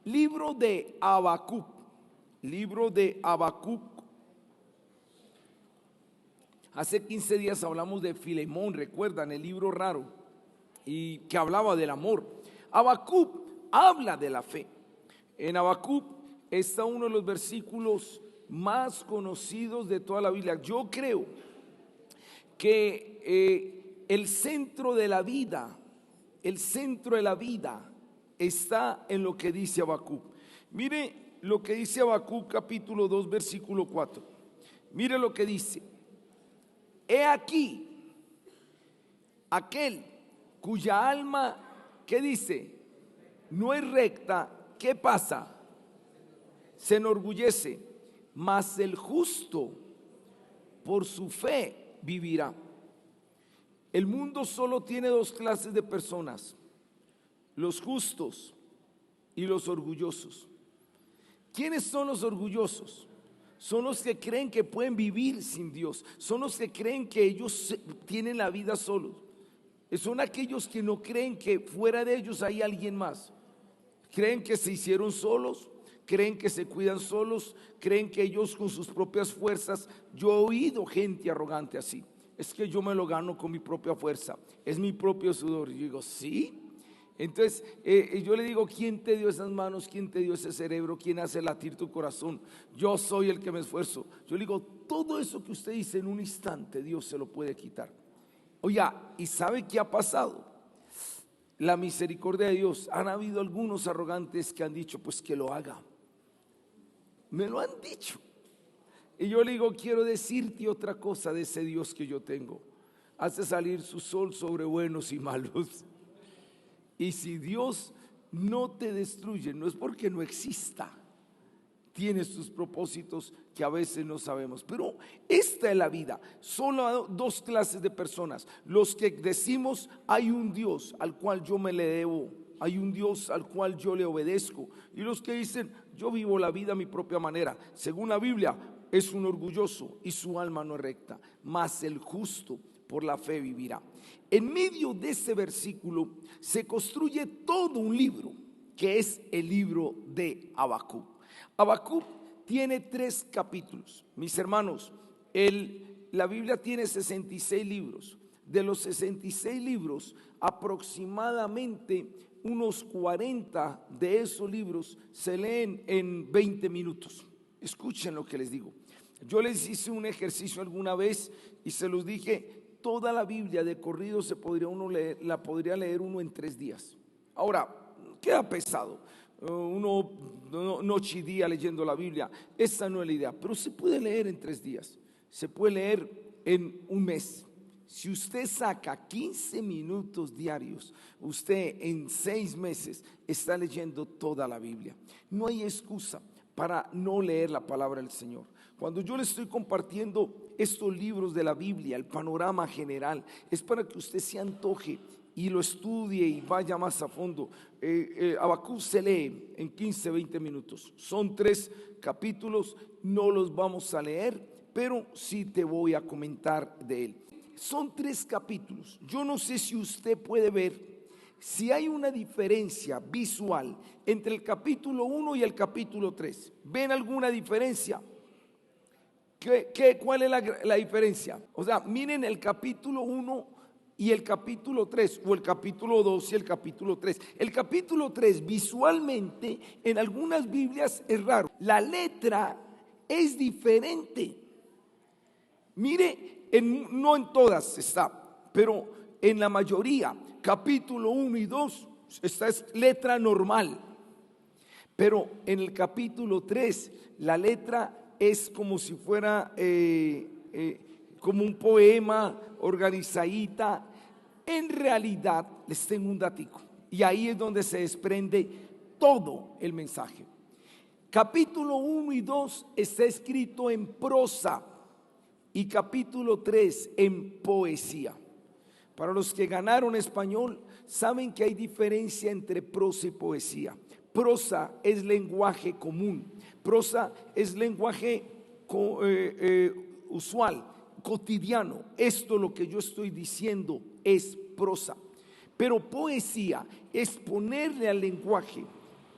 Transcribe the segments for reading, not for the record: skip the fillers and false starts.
Libro de Habacuc. Libro de Habacuc. Hace 15 días hablamos de Filemón, recuerdan, el libro raro, y que hablaba del amor. Habacuc habla de la fe. En Habacuc está uno de los versículos más conocidos de toda la Biblia. Yo creo que el centro de la vida está en lo que dice Habacuc. Mire lo que dice Habacuc capítulo 2 versículo 4. Mire lo que dice: he aquí aquel cuya alma, ¿qué dice? No es recta. ¿Qué pasa? Se enorgullece, mas el justo por su fe vivirá. El mundo solo tiene dos clases de personas: los justos y los orgullosos. ¿Quiénes son los orgullosos? Son los que creen que pueden vivir sin Dios. Son los que creen que ellos tienen la vida solos. Son aquellos que no creen que fuera de ellos hay alguien más. Creen que se hicieron solos, creen que se cuidan solos, creen que ellos con sus propias fuerzas. Yo he oído gente arrogante así: es que yo me lo gano con mi propia fuerza, es mi propio sudor. Y yo digo, ¿sí? Entonces yo le digo, ¿quién te dio esas manos? ¿Quién te dio ese cerebro? ¿Quién hace latir tu corazón? Yo soy el que me esfuerzo. Yo le digo, todo eso que usted dice en un instante, Dios se lo puede quitar. Oiga, ¿y sabe qué ha pasado? La misericordia de Dios. Han habido algunos arrogantes que han dicho, pues que lo haga. Me lo han dicho. Y yo le digo, quiero decirte otra cosa de ese Dios que yo tengo: hace salir su sol sobre buenos y malos. Y si Dios no te destruye, no es porque no exista. Tiene sus propósitos que a veces no sabemos. Pero esta es la vida. Solo hay dos clases de personas: los que decimos hay un Dios al cual yo me le debo, hay un Dios al cual yo le obedezco, y los que dicen yo vivo la vida a mi propia manera. Según la Biblia, es un orgulloso y su alma no es recta, mas el justo por la fe vivirá. En medio de ese versículo se construye todo un libro, que es el libro de Habacuc. Habacuc tiene 3 capítulos. Mis hermanos, la Biblia tiene 66 libros. De los 66 libros, aproximadamente unos 40 de esos libros se leen en 20 minutos. Escuchen lo que les digo. Yo les hice un ejercicio alguna vez y se los dije: toda la Biblia de corrido la podría leer uno en 3 días. Ahora, queda pesado. Uno noche y día leyendo la Biblia, esa no es la idea, pero se puede leer en 3 días, se puede leer en un mes. Si usted saca 15 minutos diarios, usted en 6 meses está leyendo toda la Biblia. No hay excusa para no leer la palabra del Señor. Cuando yo le estoy compartiendo estos libros de la Biblia, el panorama general, es para que usted se antoje y lo estudie y vaya más a fondo. Habacuc se lee en 15, 20 minutos. Son 3 capítulos, no los vamos a leer, pero sí te voy a comentar de él. Son 3 capítulos. Yo no sé si usted puede ver si hay una diferencia visual entre el capítulo 1 y el capítulo 3. ¿Ven alguna diferencia? ¿Cuál es la diferencia? O sea, miren el capítulo 1 y el capítulo 3, o el capítulo 2 y el capítulo 3. El capítulo 3 visualmente en algunas Biblias es raro. La letra es diferente. Mire, no en todas está, pero en la mayoría, capítulo 1 y 2, esta es letra normal. Pero en el capítulo 3, la letra es como si fuera como un poema organizadita. En realidad, les tengo un datico, y ahí es donde se desprende todo el mensaje. Capítulo 1 y 2 está escrito en prosa, y capítulo 3 en poesía. Para los que ganaron español, saben que hay diferencia entre prosa y poesía. Prosa es lenguaje común, prosa es lenguaje usual, cotidiano. Esto lo que yo estoy diciendo es prosa. Pero poesía es ponerle al lenguaje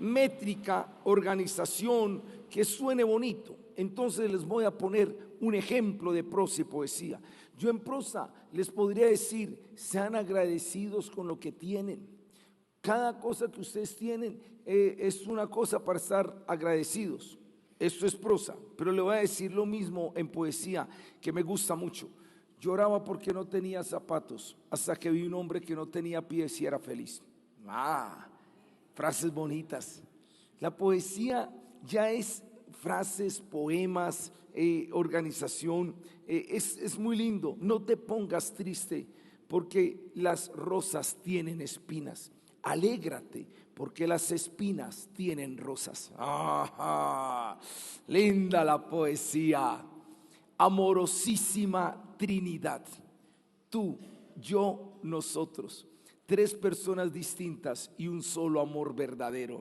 métrica, organización, que suene bonito. Entonces les voy a poner un ejemplo de prosa y poesía. Yo en prosa les podría decir: sean agradecidos con lo que tienen. Cada cosa que ustedes tienen es una cosa para estar agradecidos. Esto es prosa, pero le voy a decir lo mismo en poesía, que me gusta mucho. Lloraba porque no tenía zapatos, hasta que vi un hombre que no tenía pies y era feliz. Frases bonitas. La poesía ya es frases, poemas, organización. Es muy lindo. No te pongas triste porque las rosas tienen espinas. Alégrate porque las espinas tienen rosas. Linda la poesía. Amorosísima Trinidad. Tú, yo, nosotros. 3 personas distintas y un solo amor verdadero.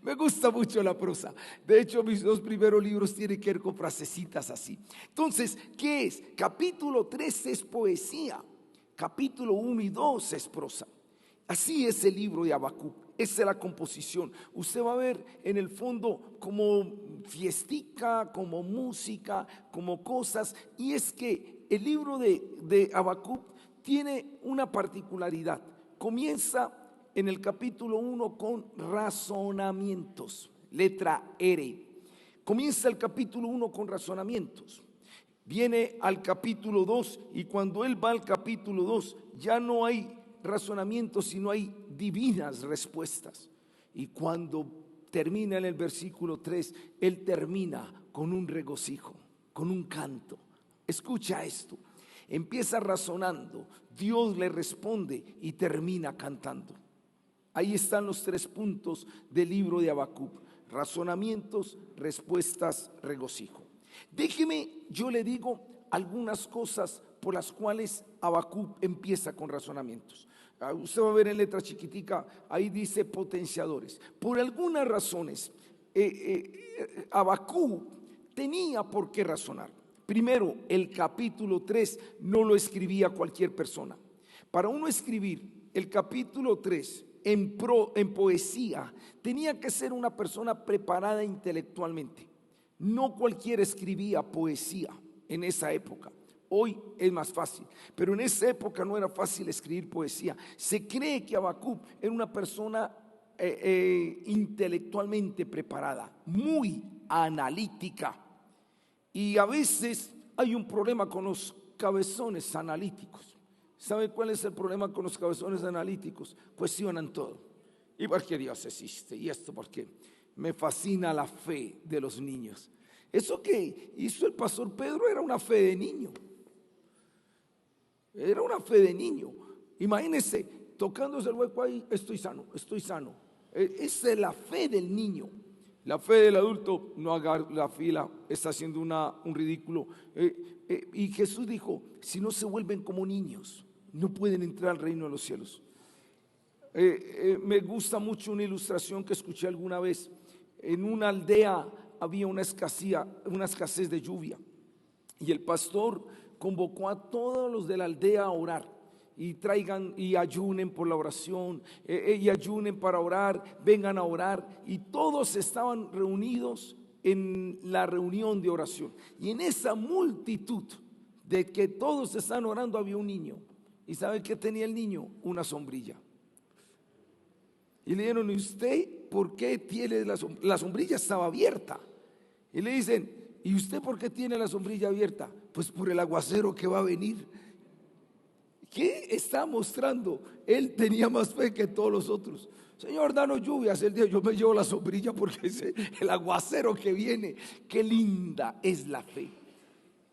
Me gusta mucho la prosa. De hecho, mis 2 primeros libros tienen que ver con frasecitas así. Entonces, ¿qué es? Capítulo 3 es poesía. Capítulo 1 y 2 es prosa. Así es el libro de Habacuc. Esa es la composición. Usted va a ver en el fondo como fiestica, como música, como cosas. Y es que el libro de Habacuc tiene una particularidad. Comienza en el capítulo 1 con razonamientos, letra R. Comienza el capítulo 1 con razonamientos. Viene al capítulo 2 y cuando él va al capítulo 2 ya no hay razonamientos, sino hay divinas respuestas. Y cuando termina en el versículo 3, él termina con un regocijo, con un canto. Escucha esto. Empieza razonando, Dios le responde y termina cantando. Ahí están los 3 puntos del libro de Habacuc: razonamientos, respuestas, regocijo. Déjeme, yo le digo algunas cosas por las cuales Habacuc empieza con razonamientos. Usted va a ver en letra chiquitica, ahí dice potenciadores. Por algunas razones, Habacuc tenía por qué razonar. Primero, el capítulo 3 no lo escribía cualquier persona. Para uno escribir el capítulo 3 en poesía, tenía que ser una persona preparada intelectualmente. No cualquiera escribía poesía en esa época. Hoy es más fácil, pero en esa época no era fácil escribir poesía. Se cree que Habacuc era una persona intelectualmente preparada, muy analítica. Y a veces hay un problema con los cabezones analíticos. ¿Sabe cuál es el problema con los cabezones analíticos? Cuestionan todo. ¿Y por qué Dios existe? Y esto porque me fascina la fe de los niños. Eso que hizo el pastor Pedro era una fe de niño. Era una fe de niño. Imagínense, tocándose el hueco ahí: estoy sano, estoy sano. Esa es la fe del niño. La fe del adulto: no haga la fila, está haciendo un ridículo. Y Jesús dijo: si no se vuelven como niños, no pueden entrar al reino de los cielos. Me gusta mucho una ilustración que escuché alguna vez. En una aldea había una escasez de lluvia, y el pastor convocó a todos los de la aldea a orar. Y traigan y ayunen por la oración, y ayunen para orar, vengan a orar. Y todos estaban reunidos en la reunión de oración. Y en esa multitud de que todos están orando había un niño. ¿Y sabe qué tenía el niño? Una sombrilla. Y le dijeron: ¿y usted por qué tiene la sombrilla? Estaba abierta. Y le dicen: ¿y usted por qué tiene la sombrilla abierta? Pues por el aguacero que va a venir. ¿Qué está mostrando? Él tenía más fe que todos los otros. Señor, danos lluvias el día. Yo me llevo la sombrilla porque es el aguacero que viene. Qué linda es la fe.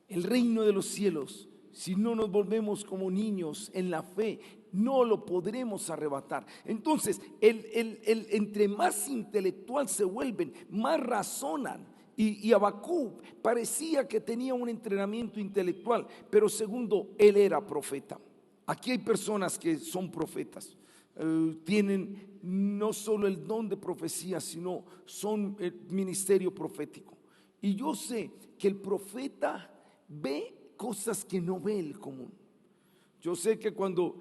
El reino de los cielos, si no nos volvemos como niños en la fe, no lo podremos arrebatar. Entonces, entre más intelectual se vuelven, más razonan. Y Habacuc parecía que tenía un entrenamiento intelectual, pero segundo, él era profeta. Aquí hay personas que son profetas, tienen no solo el don de profecía, sino son el ministerio profético. Y yo sé que el profeta ve cosas que no ve el común. Yo sé que cuando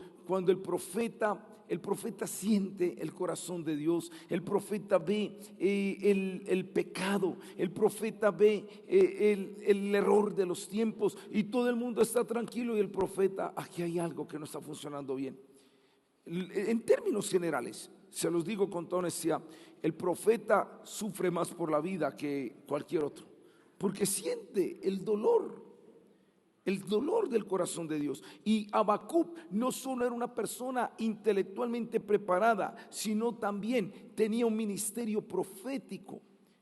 el profeta el profeta siente el corazón de Dios, el profeta ve el pecado, el profeta ve el error de los tiempos y todo el mundo está tranquilo y el profeta, aquí hay algo que no está funcionando bien. En términos generales, se los digo con toda honestidad, el profeta sufre más por la vida que cualquier otro, porque siente el dolor del corazón de Dios. Y Habacuc no solo era una persona intelectualmente preparada, sino también tenía un ministerio profético.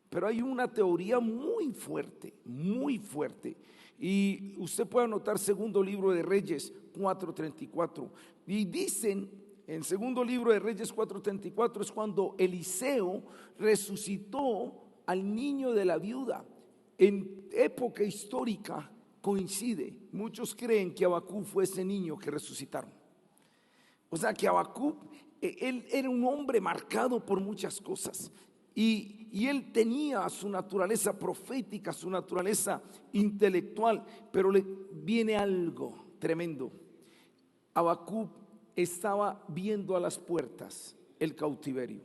Pero hay una teoría muy fuerte, y usted puede anotar segundo libro de Reyes 4:34, y dicen en segundo libro de Reyes 4:34 es cuando Eliseo resucitó al niño de la viuda. En época histórica coincide. Muchos creen que Habacuc fue ese niño que resucitaron. O sea que Habacuc, él era un hombre marcado por muchas cosas y él tenía su naturaleza profética, su naturaleza intelectual, pero le viene algo tremendo. Habacuc estaba viendo a las puertas el cautiverio.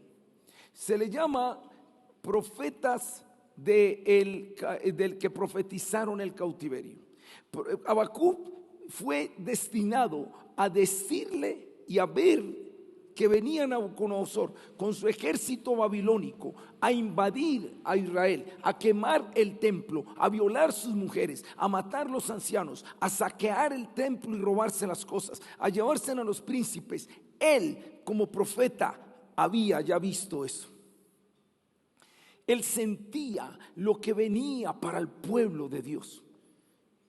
Se le llama profetas del que profetizaron el cautiverio. Habacuc fue destinado a decirle y a ver que venía Nabucodonosor con su ejército babilónico a invadir a Israel, a quemar el templo, a violar sus mujeres, a matar los ancianos, a saquear el templo y robarse las cosas, a llevarse a los príncipes. Él, como profeta, había ya visto eso. Él sentía lo que venía para el pueblo de Dios.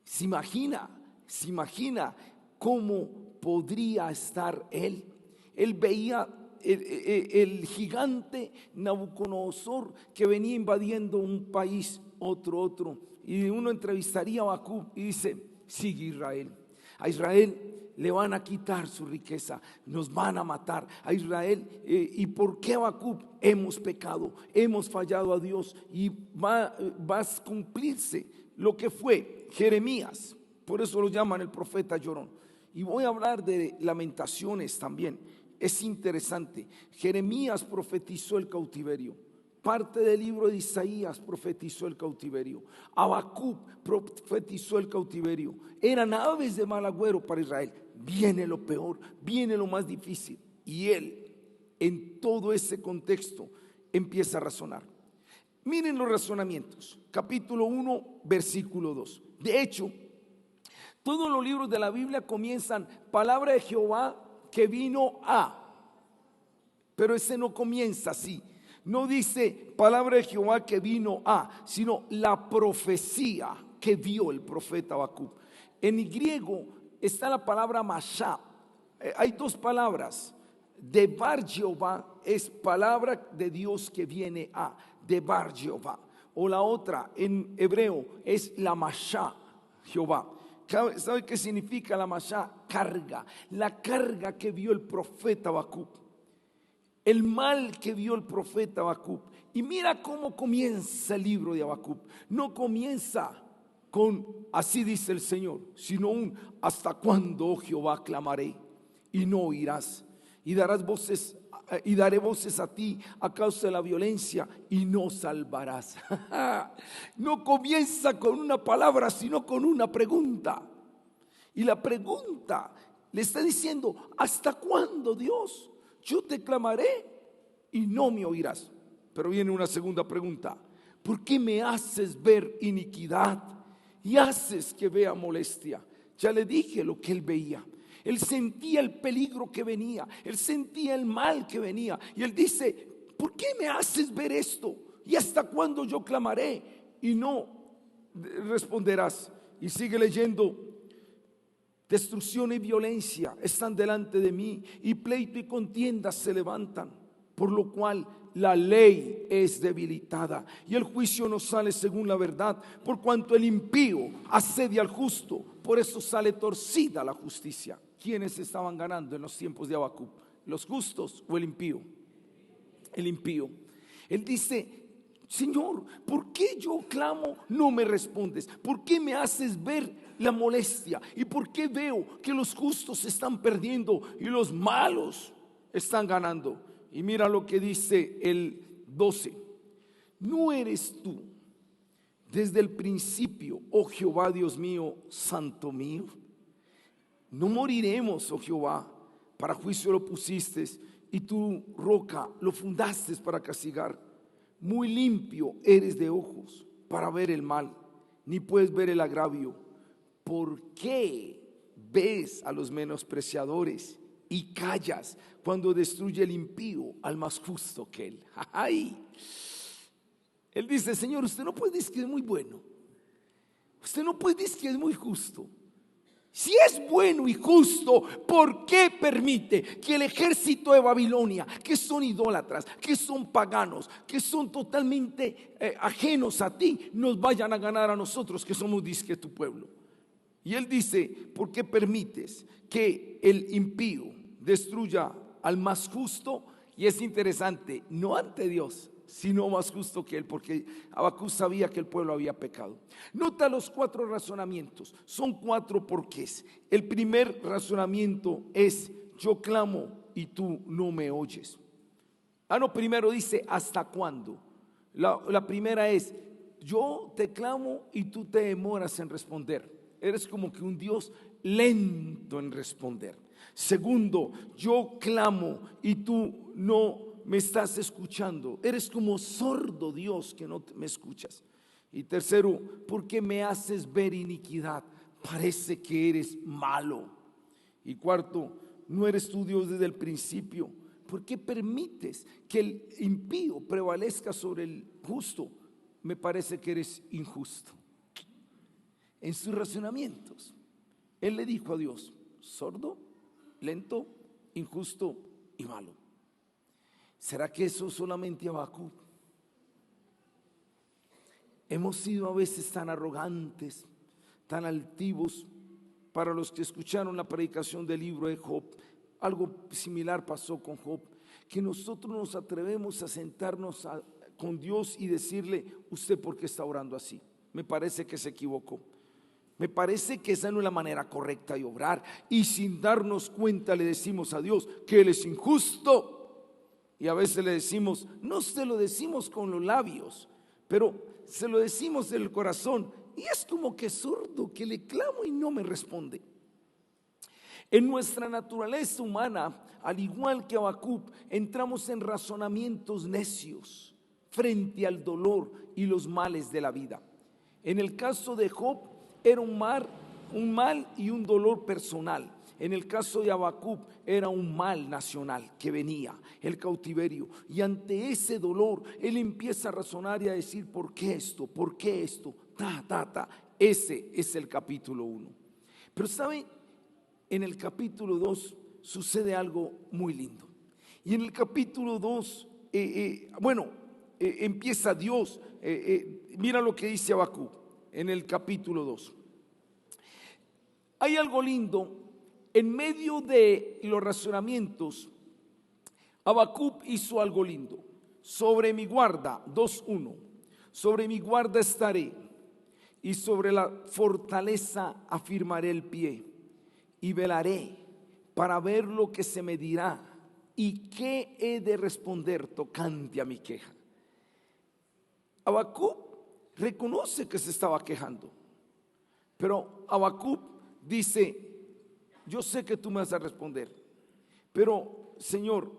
Se imagina cómo podría estar él. Él veía el gigante Nabucodonosor que venía invadiendo un país, otro. Y uno entrevistaría a Habacuc y dice: sigue Israel. A Israel le van a quitar su riqueza, nos van a matar a Israel. ¿Y por qué, Habacuc? Hemos pecado, hemos fallado a Dios y va a cumplirse lo que fue Jeremías. Por eso lo llaman el profeta llorón. Y voy a hablar de Lamentaciones también. Es interesante. Jeremías profetizó el cautiverio. Parte del libro de Isaías profetizó el cautiverio. Habacuc profetizó el cautiverio. Eran aves de mal agüero para Israel. Viene lo peor, viene lo más difícil. Y él, en todo ese contexto, empieza a razonar. Miren los razonamientos. Capítulo 1, versículo 2. De hecho, todos los libros de la Biblia comienzan: palabra de Jehová que vino a. Pero ese no comienza así. No dice palabra de Jehová que vino a, sino la profecía que vio el profeta Habacuc. En griego está la palabra mashá. Hay dos palabras. Devar Jehová es palabra de Dios que viene a. Devar Jehová. O la otra en hebreo es la mashá Jehová. ¿Sabe qué significa la mashá? Carga. La carga que vio el profeta Habacuc. El mal que vio el profeta Habacuc. Y mira cómo comienza el libro de Habacuc. No comienza con así dice el Señor, sino un hasta cuándo, oh Jehová, clamaré y no oirás, y daré voces a ti a causa de la violencia y no salvarás. No comienza con una palabra, sino con una pregunta. Y la pregunta le está diciendo: ¿hasta cuándo, Dios? Yo te clamaré y no me oirás. Pero viene una segunda pregunta: ¿por qué me haces ver iniquidad y haces que vea molestia? Ya le dije lo que él veía. Él sentía el peligro que venía, él sentía el mal que venía. Y él dice: ¿por qué me haces ver esto? ¿Y hasta cuándo yo clamaré y no responderás? Y sigue leyendo: destrucción y violencia están delante de mí, y pleito y contiendas se levantan, por lo cual la ley es debilitada y el juicio no sale según la verdad, por cuanto el impío asedia al justo, por eso sale torcida la justicia. ¿Quiénes estaban ganando en los tiempos de Habacuc? ¿Los justos o el impío? El impío. Él dice: Señor, ¿por qué yo clamo no me respondes? ¿Por qué me haces ver la molestia? ¿Y por qué veo que los justos se están perdiendo y los malos están ganando. Y mira lo que dice el 12. ¿No eres tú desde el principio, oh Jehová Dios mío, santo mío? No moriremos, oh Jehová, para juicio lo pusiste, y tu roca lo fundaste para castigar. Muy limpio eres de ojos para ver el mal, ni puedes ver el agravio. ¿Por qué ves a los menospreciadores y callas cuando destruye el impío al más justo que él? ¡Ay! Él dice: Señor, usted no puede decir que es muy bueno, usted no puede decir que es muy justo. Si es bueno y justo, ¿por qué permite que el ejército de Babilonia, que son idólatras, que son paganos, que son totalmente ajenos a ti, nos vayan a ganar a nosotros, que somos disque tu pueblo? Y él dice: ¿por qué permites que el impío destruya al más justo? Y es interesante, no ante Dios, sino más justo que él, porque Habacuc sabía que el pueblo había pecado. Nota los 4 razonamientos, son 4 porqués. El primer razonamiento es: yo clamo y tú no me oyes. No, primero dice: ¿hasta cuándo? La primera es: yo te clamo y tú te demoras en responder. Eres como que un Dios lento en responder. Segundo: yo clamo y tú no me estás escuchando. Eres como sordo, Dios, que no me escuchas. Y tercero: ¿por qué me haces ver iniquidad? Parece que eres malo. Y cuarto: no eres tú Dios desde el principio. ¿Por qué permites que el impío prevalezca sobre el justo? Me parece que eres injusto. En sus razonamientos, él le dijo a Dios: sordo, lento, injusto y malo. ¿Será que eso solamente Habacuc? Hemos sido a veces tan arrogantes, tan altivos. Para los que escucharon la predicación del libro de Job, algo similar pasó con Job, que nosotros nos atrevemos a sentarnos con Dios y decirle: ¿usted por qué está orando así? Me parece que se equivocó. Me parece que esa no es la manera correcta de obrar. Y sin darnos cuenta le decimos a Dios que Él es injusto. Y a veces le decimos, no se lo decimos con los labios, pero se lo decimos del corazón. Y es como que sordo, que le clamo y no me responde. En nuestra naturaleza humana, al igual que Habacuc, entramos en razonamientos necios frente al dolor y los males de la vida. En el caso de Job era un mal y un dolor personal. En el caso de Habacuc era un mal nacional que venía, el cautiverio. Y ante ese dolor él empieza a razonar y a decir: ¿por qué esto? ¿Por qué esto? Ese es el capítulo 1. Pero ¿sabe? En el capítulo 2 sucede algo muy lindo. Y en el capítulo 2, empieza Dios. Mira lo que dice Habacuc en el capítulo 2. Hay algo lindo. En medio de los razonamientos, Habacuc hizo algo lindo. Sobre mi guarda, 2:1, sobre mi guarda estaré, y sobre la fortaleza afirmaré el pie, y velaré para ver lo que se me dirá y qué he de responder tocante a mi queja. Habacuc reconoce que se estaba quejando, pero Habacuc dice: yo sé que tú me vas a responder, pero Señor,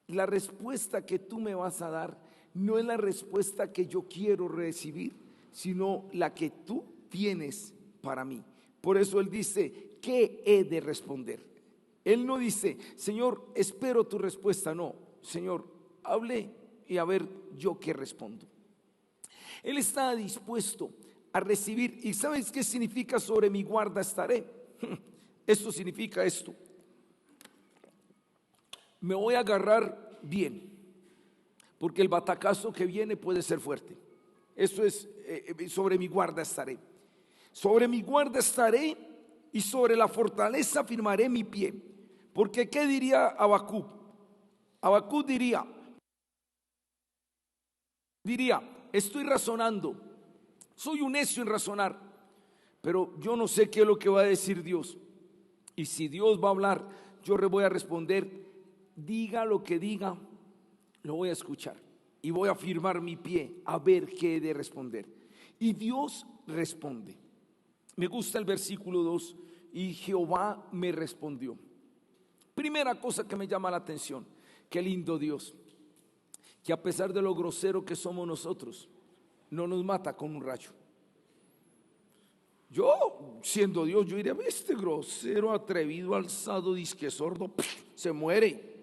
la respuesta que tú me vas a dar no es la respuesta que yo quiero recibir, sino la que tú tienes para mí. Por eso él dice: ¿qué he de responder? Él no dice: Señor, espero tu respuesta. No, Señor, hable y a ver yo qué respondo. Él está dispuesto a recibir. ¿Y sabes qué significa sobre mi guarda estaré? Esto significa esto: me voy a agarrar bien, porque el batacazo que viene puede ser fuerte. Eso es, sobre mi guarda estaré. Sobre mi guarda estaré y sobre la fortaleza firmaré mi pie. Porque ¿qué diría Habacuc? Habacuc diría: estoy razonando, soy un necio en razonar, pero yo no sé qué es lo que va a decir Dios. Y si Dios va a hablar, yo le voy a responder diga lo que diga, lo voy a escuchar y voy a firmar mi pie a ver qué he de responder. Y Dios responde. Me gusta el versículo 2, y Jehová me respondió. Primera cosa que me llama la atención, qué lindo Dios, que a pesar de lo grosero que somos nosotros, no nos mata con un rayo. Yo, siendo Dios, yo diría, este grosero, atrevido, alzado, disque sordo, se muere.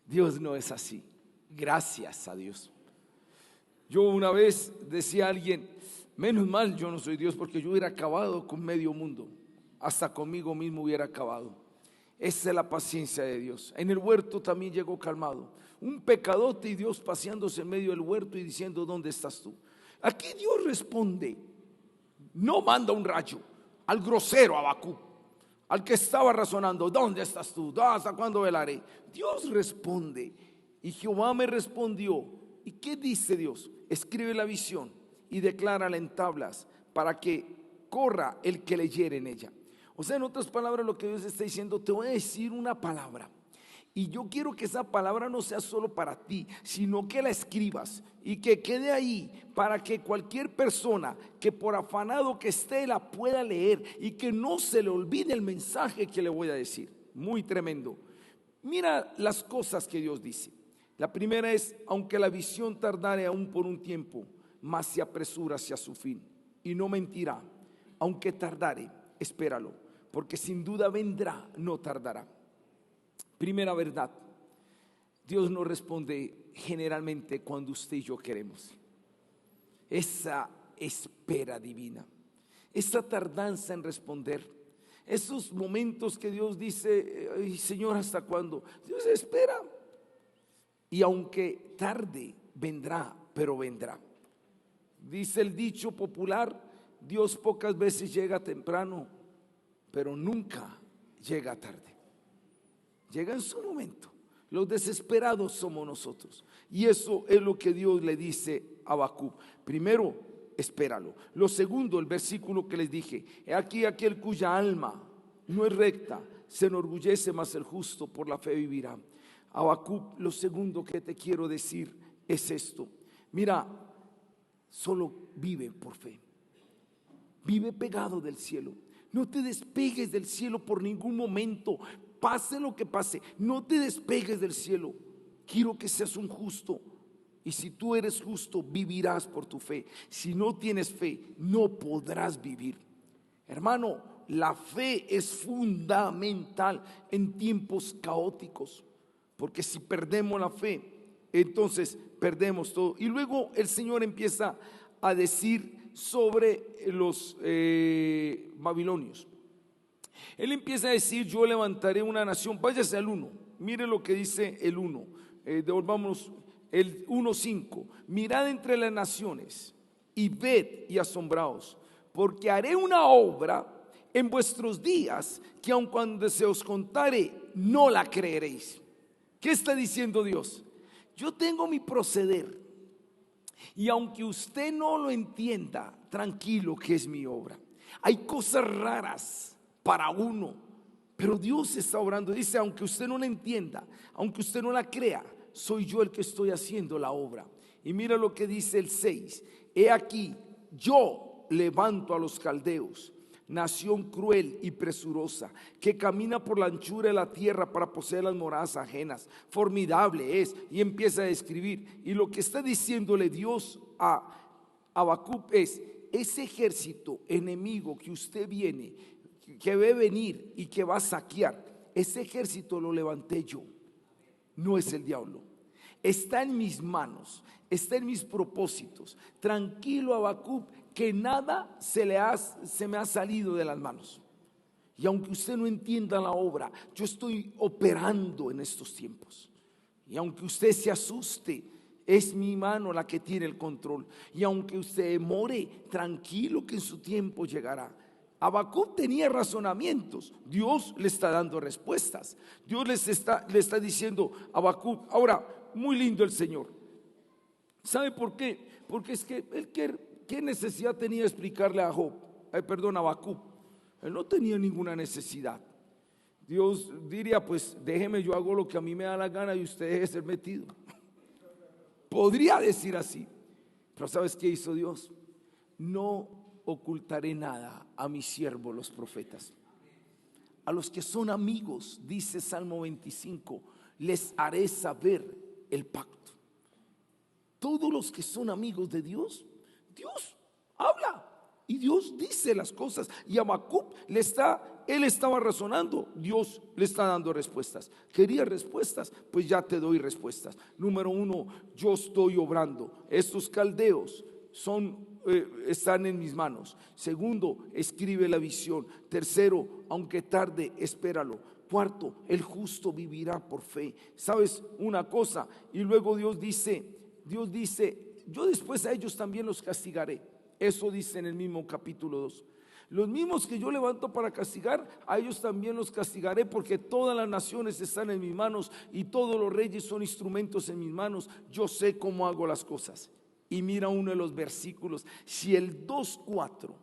Dios no es así, gracias a Dios. Yo una vez decía a alguien, menos mal yo no soy Dios, porque yo hubiera acabado con medio mundo, hasta conmigo mismo hubiera acabado. Esa es la paciencia de Dios. En el huerto también llegó calmado, un pecadote, y Dios paseándose en medio del huerto y diciendo, ¿dónde estás tú? Aquí Dios responde, no manda un rayo al grosero Habacuc, al que estaba razonando, ¿dónde estás tú? ¿Hasta cuándo velaré? Dios responde, y Jehová me respondió. ¿Y qué dice Dios? Escribe la visión y declárala en tablas, para que corra el que leyere en ella. O sea, en otras palabras, lo que Dios está diciendo, te voy a decir una palabra, y yo quiero que esa palabra no sea solo para ti, sino que la escribas y que quede ahí, para que cualquier persona que por afanado que esté la pueda leer, y que no se le olvide el mensaje que le voy a decir. Muy tremendo. Mira las cosas que Dios dice. La primera es, aunque la visión tardare aún por un tiempo, mas se apresura hacia su fin, y no mentirá. Aunque tardare, espéralo, porque sin duda vendrá, no tardará. Primera verdad, Dios no responde generalmente cuando usted y yo queremos. Esa espera divina, esa tardanza en responder, esos momentos que Dios dice, ay, Señor, ¿hasta cuándo? Dios espera. Y aunque tarde, vendrá, pero vendrá. Dice el dicho popular, Dios pocas veces llega temprano, pero nunca llega tarde. Llega en su momento. Los desesperados somos nosotros, y eso es lo que Dios le dice a Habacuc. Primero, espéralo. Lo segundo, el versículo que les dije, he aquí aquel cuya alma no es recta, se enorgullece, mas el justo por la fe vivirá. Habacuc, lo segundo que te quiero decir es esto. Mira, solo vive por fe. Vive pegado del cielo. No te despegues del cielo por ningún momento. Pase lo que pase, no te despegues del cielo. Quiero que seas un justo. Y si tú eres justo, vivirás por tu fe. Si no tienes fe, no podrás vivir. Hermano, la fe es fundamental en tiempos caóticos, porque si perdemos la fe, entonces perdemos todo. Y luego el Señor empieza a decir sobre los babilonios. Él empieza a decir, yo levantaré una nación. Váyase al 1, mire lo que dice el 1, devolvamos el 1:5. Mirad entre las naciones y ved y asombraos, porque haré una obra en vuestros días que aun cuando se os contare no la creeréis. ¿Qué está diciendo Dios? Yo tengo mi proceder, y aunque usted no lo entienda, tranquilo que es mi obra. Hay cosas raras para uno, pero Dios está obrando. Dice, aunque usted no la entienda, aunque usted no la crea, soy yo el que estoy haciendo la obra. Y mira lo que dice el 6. He aquí, yo levanto a los caldeos, nación cruel y presurosa, que camina por la anchura de la tierra para poseer las moradas ajenas. Formidable es. Y empieza a describir. Y lo que está diciéndole Dios a Habacuc es, ese ejército enemigo que usted viene, que ve venir y que va a saquear, ese ejército lo levanté yo, no es el diablo. Está en mis manos, está en mis propósitos. Tranquilo, Habacuc, que nada se me ha salido de las manos. Y aunque usted no entienda la obra, yo estoy operando en estos tiempos. Y aunque usted se asuste, es mi mano la que tiene el control. Y aunque usted demore, tranquilo que en su tiempo llegará. Habacuc tenía razonamientos, Dios le está dando respuestas. Dios le está diciendo a Habacuc. Ahora, muy lindo el Señor. ¿Sabe por qué? Porque es que él, ¿qué necesidad tenía de explicarle a Habacuc? Él no tenía ninguna necesidad. Dios diría, pues déjeme, yo hago lo que a mí me da la gana y usted deje de ser metido. Podría decir así, pero ¿sabes qué hizo Dios? No ocultaré nada a mis siervos los profetas. A los que son amigos, dice Salmo 25, les haré saber el pacto. Todos los que son amigos de Dios, Dios habla y Dios dice las cosas. Y Habacuc él estaba razonando, Dios le está dando respuestas. ¿Quería respuestas? Pues ya te doy respuestas. Número uno, yo estoy obrando. Estos caldeos están en mis manos. Segundo, escribe la visión. Tercero, aunque tarde, espéralo. Cuarto, el justo vivirá por fe. ¿Sabes una cosa? Y luego Dios dice, yo después a ellos también los castigaré. Eso dice en el mismo capítulo 2. Los mismos que yo levanto para castigar, a ellos también los castigaré, porque todas las naciones están en mis manos y todos los reyes son instrumentos en mis manos. Yo sé cómo hago las cosas. Y mira uno de los versículos. Si el 2:4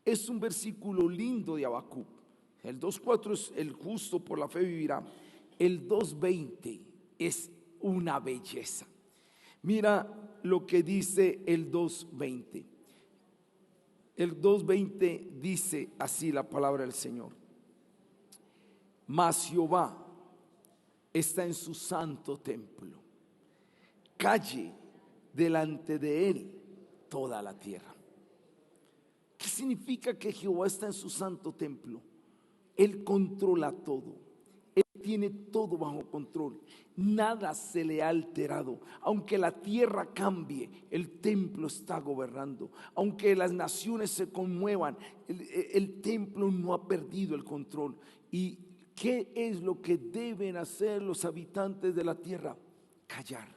es un versículo lindo de Habacuc, el 2:4 es el justo por la fe vivirá. El 2:20 es una belleza. Mira lo que dice el 2:20. El 2:20 dice así la palabra del Señor: mas Jehová está en su santo templo, calle delante de él toda la tierra. ¿Qué significa que Jehová está en su santo templo? Él controla todo, Él tiene todo bajo control, nada se le ha alterado. Aunque la tierra cambie, el templo está gobernando. Aunque las naciones se conmuevan, el templo no ha perdido el control. ¿Y qué es lo que deben hacer los habitantes de la tierra? Callar,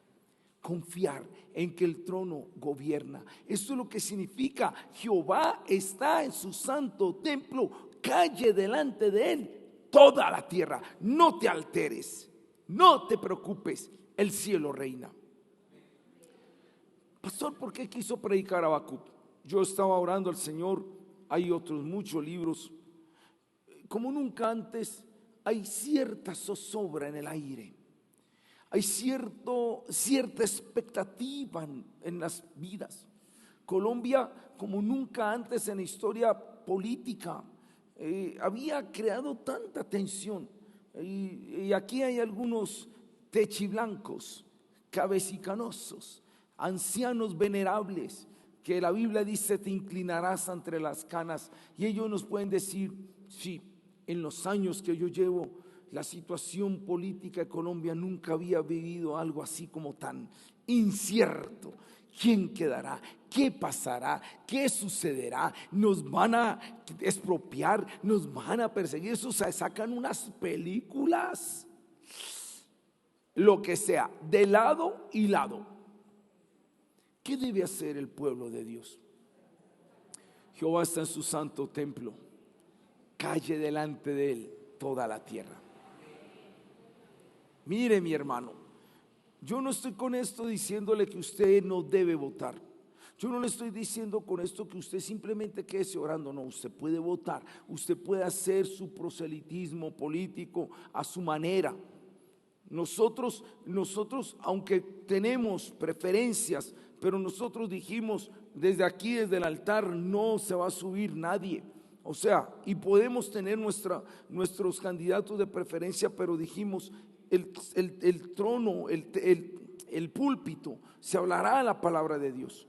confiar en que el trono gobierna. Eso es lo que significa: Jehová está en su santo templo, calle delante de él toda la tierra. No te alteres, no te preocupes, el cielo reina. Pastor, ¿por qué quiso predicar Habacuc? Yo estaba orando al Señor. Hay otros muchos libros. Como nunca antes, hay cierta zozobra en el aire. Hay cierta expectativa en las vidas. Colombia, como nunca antes en la historia política, había creado tanta tensión. Y aquí hay algunos techiblancos, cabecicanosos, ancianos venerables, que la Biblia dice: te inclinarás entre las canas. Y ellos nos pueden decir: sí, en los años que yo llevo, la situación política de Colombia nunca había vivido algo así como tan incierto. ¿Quién quedará? ¿Qué pasará? ¿Qué sucederá? ¿Nos van a expropiar? ¿Nos van a perseguir? Eso sacan unas películas, lo que sea, de lado y lado. ¿Qué debe hacer el pueblo de Dios? Jehová está en su santo templo, calle delante de él toda la tierra. Mire, mi hermano, yo no estoy con esto diciéndole que usted no debe votar. Yo no le estoy diciendo con esto que usted simplemente quede orando. No, usted puede votar, usted puede hacer su proselitismo político a su manera. Nosotros, aunque tenemos preferencias, pero nosotros dijimos desde aquí, desde el altar, no se va a subir nadie. O sea, y podemos tener nuestros candidatos de preferencia, pero dijimos: el trono, el púlpito, se hablará la palabra de Dios.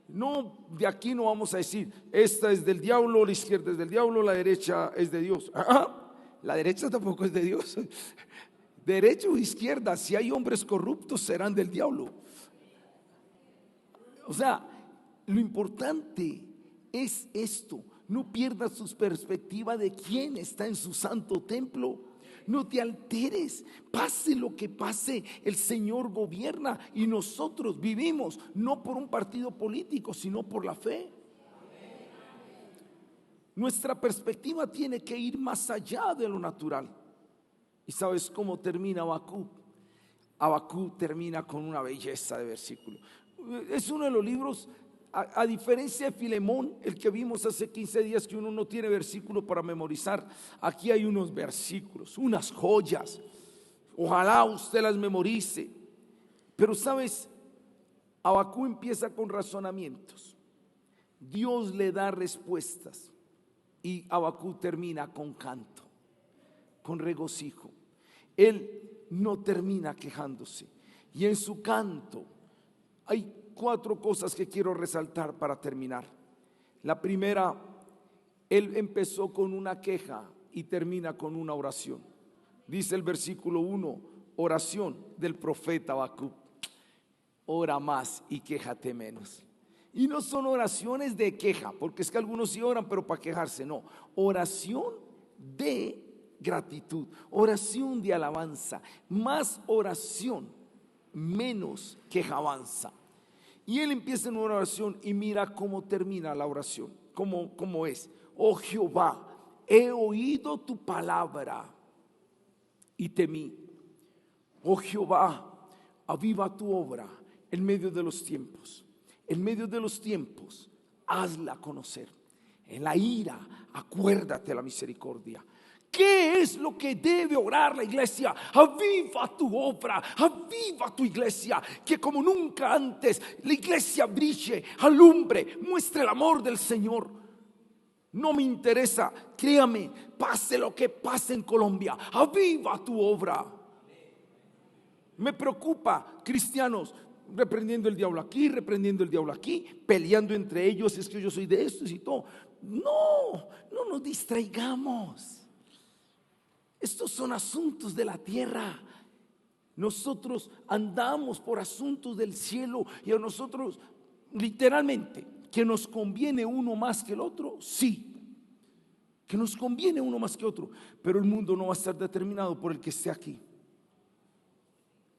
No, de aquí no vamos a decir: esta es del diablo, la izquierda es del diablo, la derecha es de Dios. La derecha tampoco es de Dios. Derecha o izquierda, si hay hombres corruptos, serán del diablo. O sea, lo importante es esto: no pierdas tu perspectiva de quién está en su santo templo. No te alteres, pase lo que pase, el Señor gobierna y nosotros vivimos no por un partido político, sino por la fe. Nuestra perspectiva tiene que ir más allá de lo natural. ¿Y sabes cómo termina Habacuc? Habacuc termina con una belleza de versículo. Es uno de los libros A diferencia de Filemón, el que vimos hace 15 días que uno no tiene versículo para memorizar, aquí hay unos versículos, unas joyas. Ojalá usted las memorice. Pero sabes, Habacuc empieza con razonamientos. Dios le da respuestas y Habacuc termina con canto, con regocijo. Él no termina quejándose. Y en su canto hay 4 cosas que quiero resaltar para terminar. La primera, él empezó con una queja y termina con una oración. Dice el versículo 1, oración del profeta Habacuc: ora más y quéjate menos. Y no son oraciones de queja, porque es que algunos sí oran pero para quejarse, no. Oración de gratitud, oración de alabanza, más oración, menos quejabanza. Y él empieza en una oración y mira cómo termina la oración, cómo es: oh Jehová, he oído tu palabra y temí. Oh Jehová, aviva tu obra en medio de los tiempos. En medio de los tiempos, hazla conocer. En la ira, acuérdate la misericordia. ¿Qué es lo que debe orar la iglesia? Aviva tu obra, aviva tu iglesia, que como nunca antes la iglesia brille, alumbre, muestre el amor del Señor. No me interesa, créame, pase lo que pase en Colombia, aviva tu obra. Me preocupa, cristianos, reprendiendo el diablo aquí, reprendiendo el diablo aquí, peleando entre ellos, es que yo soy de estos y todo. No nos distraigamos. Estos son asuntos de la tierra. Nosotros andamos por asuntos del cielo y a nosotros, literalmente, que nos conviene uno más que el otro, sí, que nos conviene uno más que otro, pero el mundo no va a estar determinado por el que esté aquí.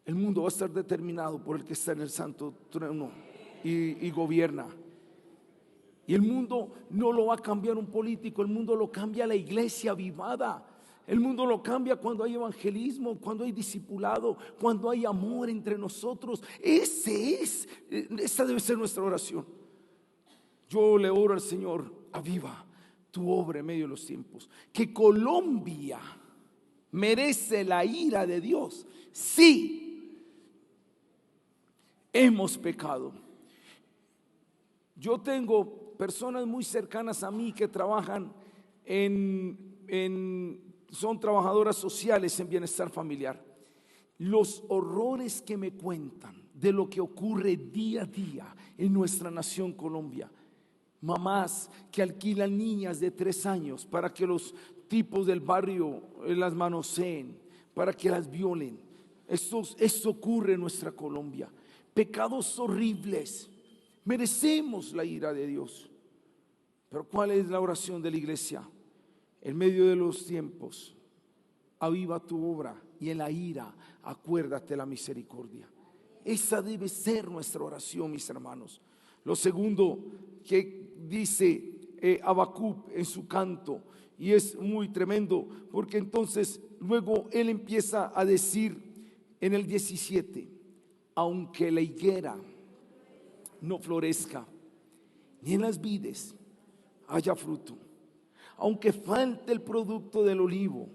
El mundo va a estar determinado por el que está en el santo trono y gobierna. Y el mundo no lo va a cambiar un político, el mundo lo cambia la iglesia avivada. El mundo lo cambia cuando hay evangelismo, cuando hay discipulado, cuando hay amor entre nosotros. Esa debe ser nuestra oración. Yo le oro al Señor: aviva tu obra en medio de los tiempos. Que Colombia merece la ira de Dios. Sí. Hemos pecado. Yo tengo personas muy cercanas a mí que trabajan son trabajadoras sociales en bienestar familiar. Los horrores que me cuentan de lo que ocurre día a día en nuestra nación Colombia. Mamás que alquilan niñas de 3 años para que los tipos del barrio las manoseen, para que las violen. Esto ocurre en nuestra Colombia. Pecados horribles. Merecemos la ira de Dios. Pero ¿cuál es la oración de la iglesia? En medio de los tiempos, aviva tu obra, y en la ira, acuérdate la misericordia. Esa debe ser nuestra oración, mis hermanos. Lo segundo que dice Habacuc en su canto, y es muy tremendo, porque entonces luego él empieza a decir en el 17: aunque la higuera no florezca, ni en las vides haya fruto, aunque falte el producto del olivo,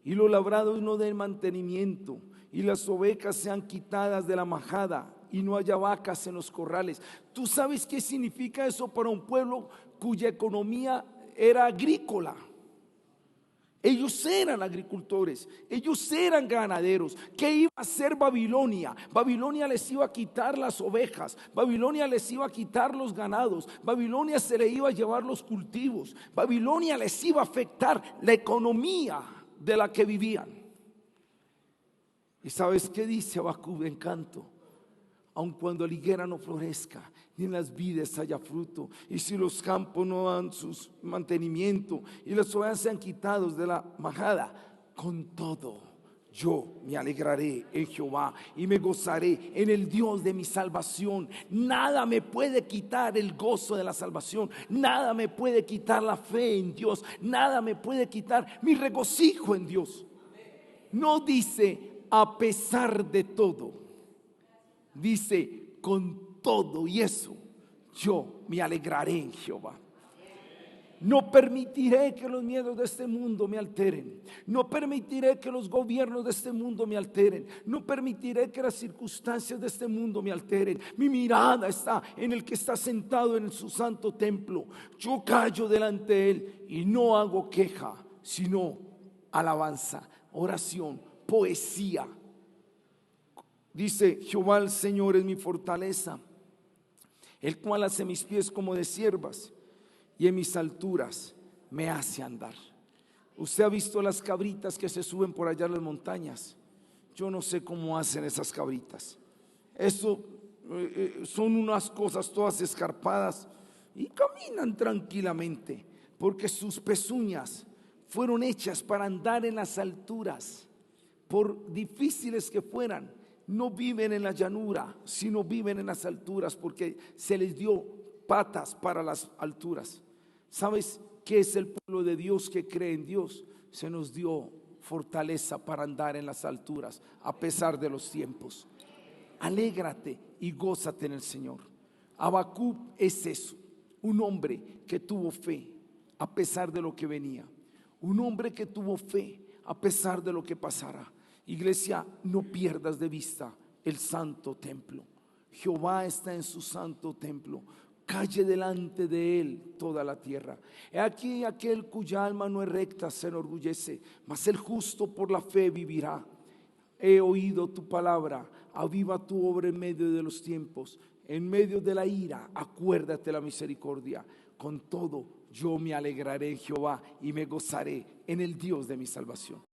y lo labrado no dé mantenimiento, y las ovejas sean quitadas de la majada, y no haya vacas en los corrales. ¿Tú sabes qué significa eso para un pueblo cuya economía era agrícola? Ellos eran agricultores, ellos eran ganaderos. ¿Qué iba a hacer Babilonia? Babilonia les iba a quitar las ovejas, Babilonia les iba a quitar los ganados, Babilonia se le iba a llevar los cultivos, Babilonia les iba a afectar la economía de la que vivían. ¿Y sabes qué dice Habacuc en canto? Aun cuando la higuera no florezca, ni en las vides haya fruto, y si los campos no dan su mantenimiento, y las ovejas sean quitados de la majada, con todo yo me alegraré en Jehová y me gozaré en el Dios de mi salvación. Nada me puede quitar el gozo de la salvación, nada me puede quitar la fe en Dios, nada me puede quitar mi regocijo en Dios. No dice a pesar de todo, dice con todo y eso yo me alegraré en Jehová. No permitiré que los miedos de este mundo me alteren. No permitiré que los gobiernos de este mundo me alteren. No permitiré que las circunstancias de este mundo me alteren. Mi mirada está en el que está sentado en su santo templo. Yo callo delante de él y no hago queja, sino alabanza, oración, poesía. Dice: Jehová el Señor es mi fortaleza, el cual hace mis pies como de ciervas y en mis alturas me hace andar. Usted ha visto las cabritas que se suben por allá a las montañas. Yo no sé cómo hacen esas cabritas. Eso son unas cosas todas escarpadas y caminan tranquilamente, porque sus pezuñas fueron hechas para andar en las alturas. Por difíciles que fueran, no viven en la llanura, sino viven en las alturas, porque se les dio patas para las alturas. ¿Sabes qué es el pueblo de Dios que cree en Dios? Se nos dio fortaleza para andar en las alturas a pesar de los tiempos. Alégrate y gózate en el Señor. Habacuc es eso, un hombre que tuvo fe a pesar de lo que venía, un hombre que tuvo fe a pesar de lo que pasara. Iglesia, no pierdas de vista el santo templo. Jehová está en su santo templo. Calle delante de él toda la tierra. He aquí aquel cuya alma no es recta se enorgullece, mas el justo por la fe vivirá. He oído tu palabra, aviva tu obra en medio de los tiempos. En medio de la ira, acuérdate la misericordia. Con todo, yo me alegraré en Jehová y me gozaré en el Dios de mi salvación.